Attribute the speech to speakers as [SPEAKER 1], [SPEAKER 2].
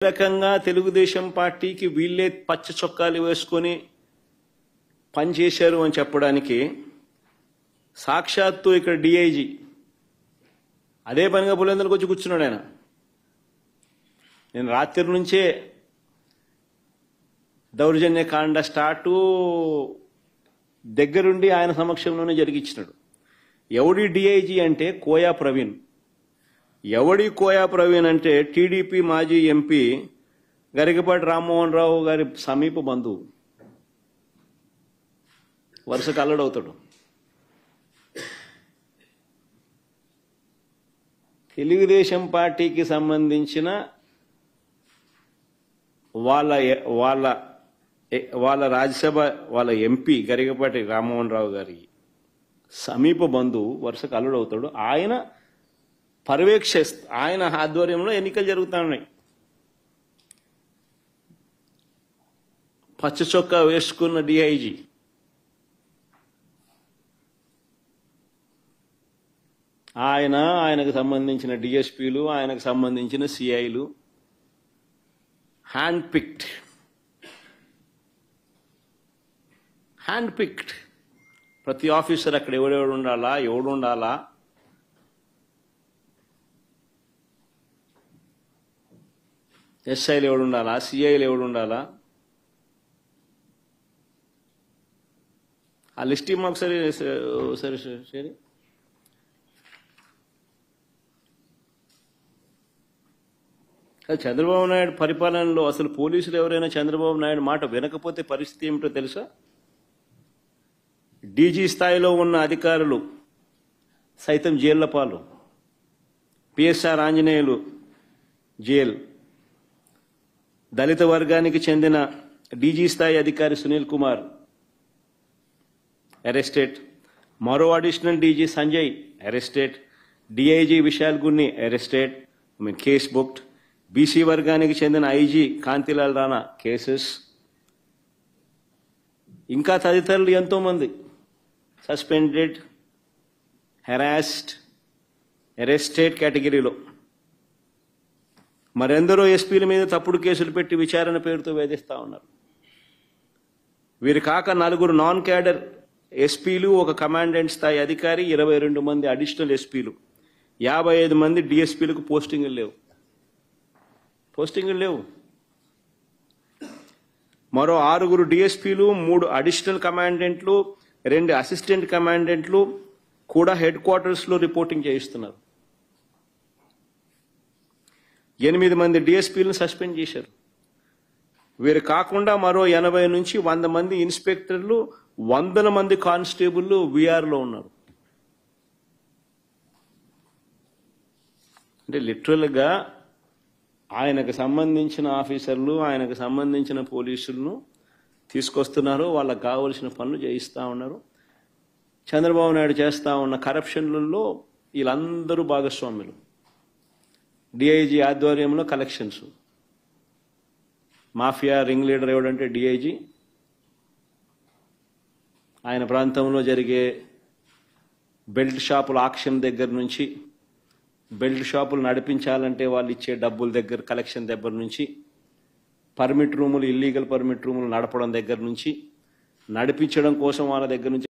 [SPEAKER 1] రకంగా తెలుగుదేశం పార్టీకి వీళ్ళే పచ్చ చొక్కాలు వేసుకొని పనిచేశారు అని చెప్పడానికి సాక్షాత్తు ఇక్కడ డిఐజీ అదే పనిగా పులివెందులకు వచ్చి కూర్చున్నాడు ఆయన. నేను రాత్రి నుంచే దౌర్జన్యకాండ స్టార్టు దగ్గరుండి ఆయన సమక్షంలోనే జరిగించినాడు. ఎవడి డిఐజీ అంటే కోయా ప్రవీణ్. ఎవడి కోయా ప్రవీణ్ అంటే టీడీపీ మాజీ ఎంపీ గరికపాటి రామ్మోహన్ రావు గారి సమీప బంధువు. వరుసకు అల్లడవుతాడు. తెలుగుదేశం పార్టీకి సంబంధించిన వాళ్ళ రాజ్యసభ వాళ్ళ ఎంపీ గరికపాటి రామ్మోహన్ రావు గారి సమీప బంధువు వరుసకు అల్లుడవుతాడు. ఆయన ఆయన ఆధ్వర్యంలో ఎన్నికలు జరుగుతా ఉన్నాయి. పచ్చ చొక్కా వేసుకున్న డిఐజీ ఆయనకు సంబంధించిన డిఎస్పీలు, ఆయనకు సంబంధించిన సిఐలు హ్యాండ్ పిక్డ్ ప్రతి ఆఫీసర్ అక్కడ ఎవడు ఉండాలా, ఎస్ఐలు ఎవడు ఉండాలా, సిఐలు ఎవడు ఉండాలా, ఆ లిస్ట్ మాకు సరే చంద్రబాబు నాయుడు పరిపాలనలో అసలు పోలీసులు ఎవరైనా చంద్రబాబు నాయుడు మాట వినకపోతే పరిస్థితి ఏమిటో తెలుసా? డీజీ స్థాయిలో ఉన్న అధికారులు సైతం జైళ్ల పాలు. PSR Anjaneyulu jail. దళిత వర్గానికి చెందిన డీజీ స్థాయి అధికారి సునీల్ కుమార్ అరెస్టెడ్. మరో additional DG Sanjay arrested. DIG Vishal Gunni arrested, case booked. BC వర్గానికి చెందిన ఐజీ కాంతిలాల్ రాణా కేసెస్. ఇంకా తదితరులు ఎంతో మంది సస్పెండెడ్, హెరాస్డ్, అరెస్టెడ్ కేటగిరీలో. మరెందరో ఎస్పీల మీద తప్పుడు కేసులు పెట్టి విచారణ పేరుతో వేధిస్తా ఉన్నారు. వీరు కాక 4 నాన్ క్యాడర్ ఎస్పీలు, ఒక కమాండెంట్ స్థాయి అధికారి, 22 మంది అడిషనల్ ఎస్పీలు, 55 మంది డిఎస్పీలకు పోస్టింగులు లేవు. మరో 6 డిఎస్పీలు, 3 అడిషనల్ కమాండెంట్లు, 2 అసిస్టెంట్ కమాండెంట్లు కూడా హెడ్ క్వార్టర్స్ లో రిపోర్టింగ్ చేయిస్తున్నారు. 8 మంది డిఎస్పీలను సస్పెండ్ చేశారు. వీరు కాకుండా మరో 80 నుంచి 100 మంది ఇన్స్పెక్టర్లు, 100 మంది కానిస్టేబుల్ వీఆర్లో ఉన్నారు. అంటే లిటరల్గా ఆయనకు సంబంధించిన ఆఫీసర్లు, ఆయనకు సంబంధించిన పోలీసులను తీసుకొస్తున్నారు. వాళ్ళకు కావలసిన పనులు చేయిస్తూ ఉన్నారు. చంద్రబాబు నాయుడు చేస్తూ ఉన్న కరప్షన్లలో వీళ్ళందరూ భాగస్వాములు. డిఐజీ ఆధ్వర్యంలో కలెక్షన్స్. మాఫియా రింగ్ లీడర్ ఎవడంటే డిఐజీ. ఆయన ప్రాంతంలో జరిగే బెల్ట్ షాపుల ఆక్షన్ దగ్గర నుంచి, బెల్ట్ షాపులు నడిపించాలంటే వాళ్ళు ఇచ్చే డబ్బుల దగ్గర కలెక్షన్ దగ్గర నుంచి, పర్మిట్ రూములు, ఇల్లీగల్ పర్మిట్ రూములు నడపడం దగ్గర నుంచి, నడిపించడం కోసం వాళ్ళ దగ్గర నుంచి